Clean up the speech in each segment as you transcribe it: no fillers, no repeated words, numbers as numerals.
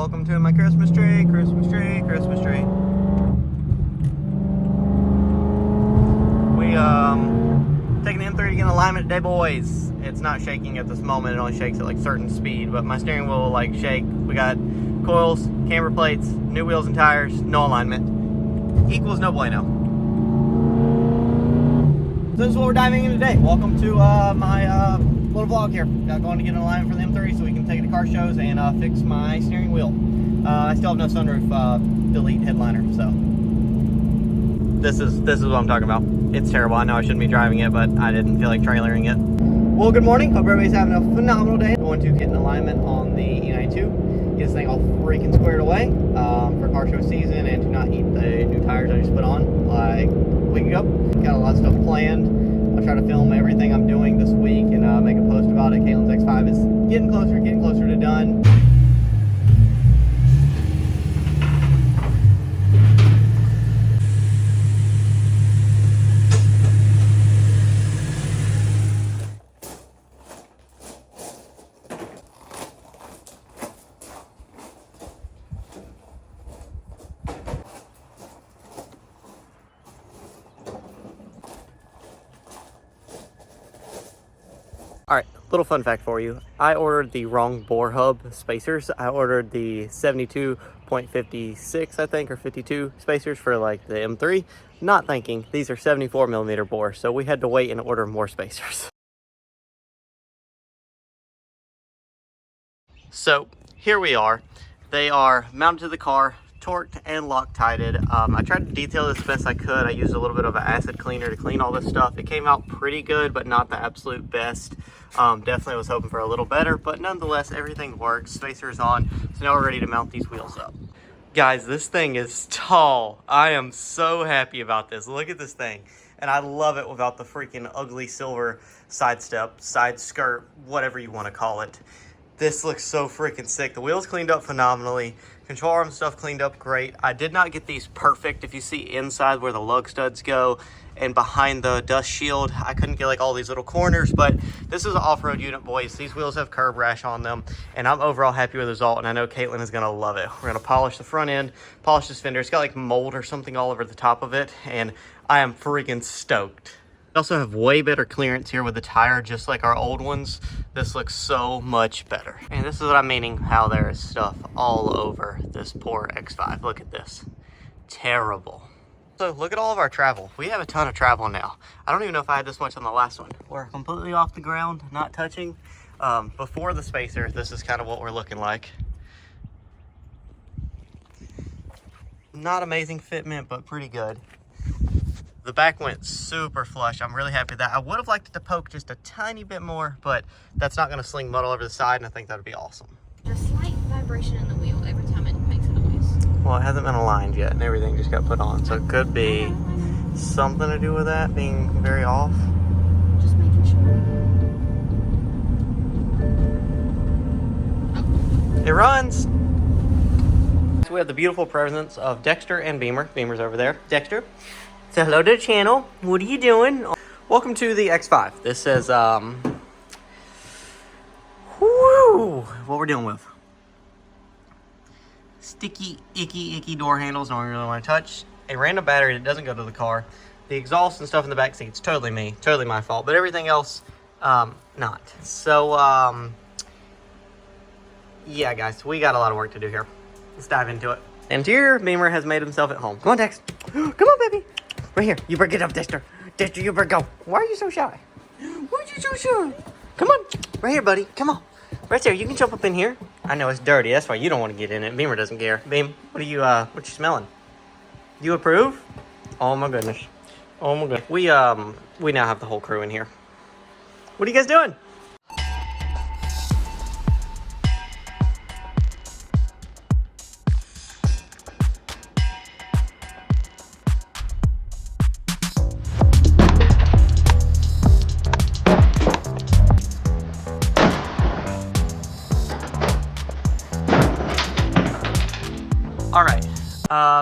Welcome to my Christmas tree, Christmas tree, Christmas tree. We taking the M3 to get in alignment today, boys. It's not shaking at this moment. It only shakes at like certain speed, but my steering wheel will like shake. We got coils, camber plates, new wheels and tires, no alignment. Equals no bueno. So this is what we're diving in today. Welcome to my little vlog here. Going to get an alignment for the M3 so we can take it to car shows and fix my steering wheel. I still have no sunroof delete headliner, so this is what I'm talking about. It's terrible. I know I shouldn't be driving it, but I didn't feel like trailering it. Well, good morning. Hope everybody's having a phenomenal day. Going to get an alignment on the E92. Get this thing all freaking squared away for car show season and to not eat the new tires I just put on like a week ago. Got a lot of stuff planned. I'll try to film everything I'm doing this week and make a post about it. Caitlin's X5 is getting closer to done. Alright, little fun fact for you. I ordered the wrong bore hub spacers. I ordered the 72.56, I think, or 52 spacers for like the M3. Not thinking these are 74mm bore, so we had to wait and order more spacers. So here we are. They are mounted to the car, torqued and Loctited. I tried to detail this as best I could. I used a little bit of an acid cleaner to clean all this stuff. It came out pretty good, but not the absolute best. Definitely was hoping for a little better, but nonetheless, everything works. Spacer's on, so now we're ready to mount these wheels up. Guys, this thing is tall. I am so happy about this. Look at this thing. And I love it without the freaking ugly silver side step, side skirt, whatever you want to call it. This looks so freaking sick. The wheels cleaned up phenomenally. Control arm stuff cleaned up great. I did not get these perfect. If you see inside where the lug studs go and behind the dust shield, I couldn't get like all these little corners, but this is an off-road unit, boys. These wheels have curb rash on them, and I'm overall happy with the result, and I know Caitlin is gonna love it. We're gonna polish the front end, polish this fender. It's got like mold or something all over the top of it, and I am freaking stoked. We also have way better clearance here with the tire, just like our old ones. This looks so much better. And this is what I'm meaning, how there is stuff all over this poor X5. Look at this. Terrible. So look at all of our travel. We have a ton of travel now. I don't even know if I had this much on the last one. We're completely off the ground, not touching. Before the spacer, this is kind of what we're looking like. Not amazing fitment, but pretty good. The back went super flush. I'm really happy with that. I would have liked it to poke just a tiny bit more, but that's not going to sling mud all over the side, and I think that would be awesome. There's a slight vibration in the wheel every time it makes a noise. Well, it hasn't been aligned yet, and everything just got put on, so it could be something to do with that being very off. Just making sure. It runs. So we have the beautiful presence of Dexter and Beamer. Beamer's over there. Dexter, say hello to the channel. What are you doing? Welcome to the X5. This is what we're dealing with. Sticky, icky door handles. No one really want to touch. A random battery that doesn't go to the car. The exhaust and stuff in the back seats. Totally me. Totally my fault. But everything else, not. So, yeah, guys, we got a lot of work to do here. Let's dive into it. Interior, Beamer has made himself at home. Come on, Dex. Come on, baby. Right here. You better get up, Dexter. Dexter, you better go. Why are you so shy? Why are you so shy? Come on. Right here, buddy. Come on. Right there. You can jump up in here. I know it's dirty. That's why you don't want to get in it. Beamer doesn't care. Beam, what you smelling? You approve? Oh my goodness. Oh my goodness. We now have the whole crew in here. What are you guys doing? All right,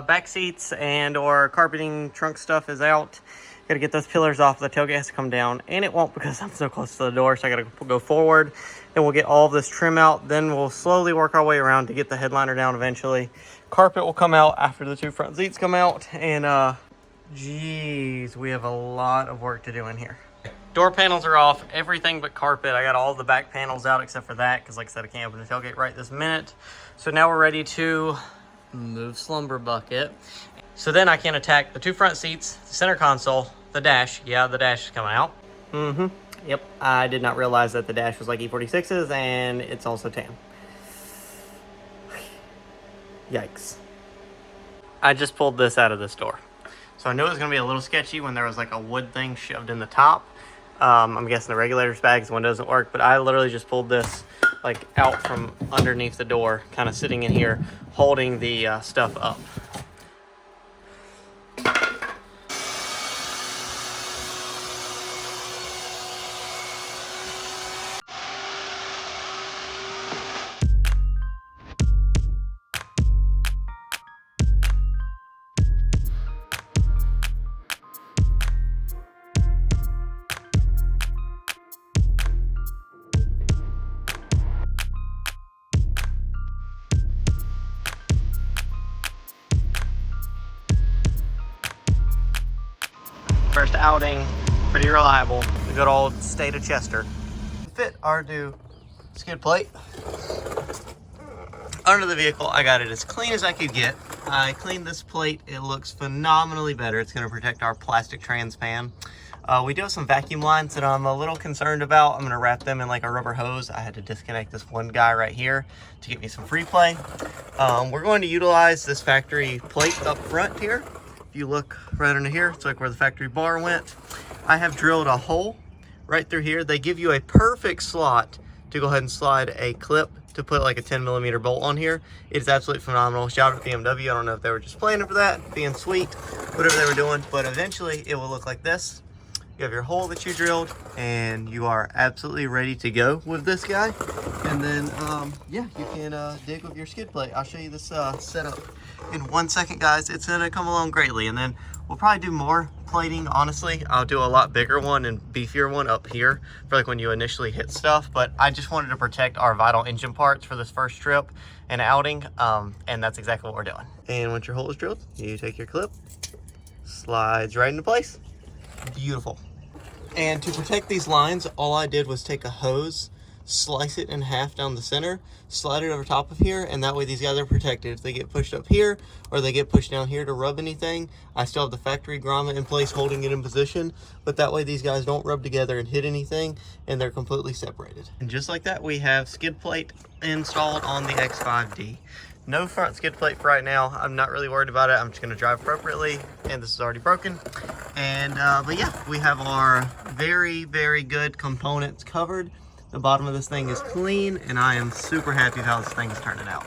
back seats and or carpeting trunk stuff is out. Gotta get those pillars off. The tailgate has to come down, and it won't because I'm so close to the door. So I gotta go forward. Then we'll get all of this trim out. Then we'll slowly work our way around to get the headliner down eventually. Carpet will come out after the 2 front seats come out. And geez, we have a lot of work to do in here. Door panels are off, everything but carpet. I got all the back panels out except for that because, like I said, I can't open the tailgate right this minute. So now we're ready to move slumber bucket. So then I can attack the 2 front seats, the center console, the dash. Yeah, the dash is coming out. Yep, I did not realize that the dash was like E46's and it's also tan. Yikes. I just pulled this out of this door. So I knew it was going to be a little sketchy when there was like a wood thing shoved in the top. I'm guessing the regulator's bag, because one doesn't work, but I literally just pulled this like out from underneath the door, kind of sitting in here, holding the stuff up. First outing, pretty reliable. The good old state of Chester. Fit our new skid plate under the vehicle. I got it as clean as I could get. I cleaned this plate. It looks phenomenally better. It's going to protect our plastic trans pan. We do have some vacuum lines that I'm a little concerned about. I'm going to wrap them in like a rubber hose. I had to disconnect this one guy right here to get me some free play. We're going to utilize this factory plate up front here. If you look right under here, it's like where the factory bar went. I have drilled a hole right through here. They give you a perfect slot to go ahead and slide a clip to put like a 10mm bolt on here. It is absolutely phenomenal. Shout out to BMW. I don't know if they were just planning for that, being sweet, whatever they were doing, but eventually it will look like this. You have your hole that you drilled, and you are absolutely ready to go with this guy. And then, yeah, you can dig with your skid plate. I'll show you this setup in 1 second, guys. It's gonna come along greatly, and then we'll probably do more plating. Honestly, I'll do a lot bigger one and beefier one up here for like when you initially hit stuff. But I just wanted to protect our vital engine parts for this first trip and outing, and that's exactly what we're doing. And once your hole is drilled, you take your clip, slides right into place. Beautiful. And to protect these lines, all I did was take a hose, slice it in half down the center, slide it over top of here, and that way these guys are protected. If they get pushed up here or they get pushed down here to rub anything, I still have the factory grommet in place holding it in position, but that way these guys don't rub together and hit anything, and they're completely separated. And just like that, we have skid plate installed on the X5D. No front skid plate for right now. I'm not really worried about it. I'm just gonna drive appropriately, and this is already broken. And but yeah, we have our very, very good components covered. The bottom of this thing is clean, and I am super happy with how this thing is turning out.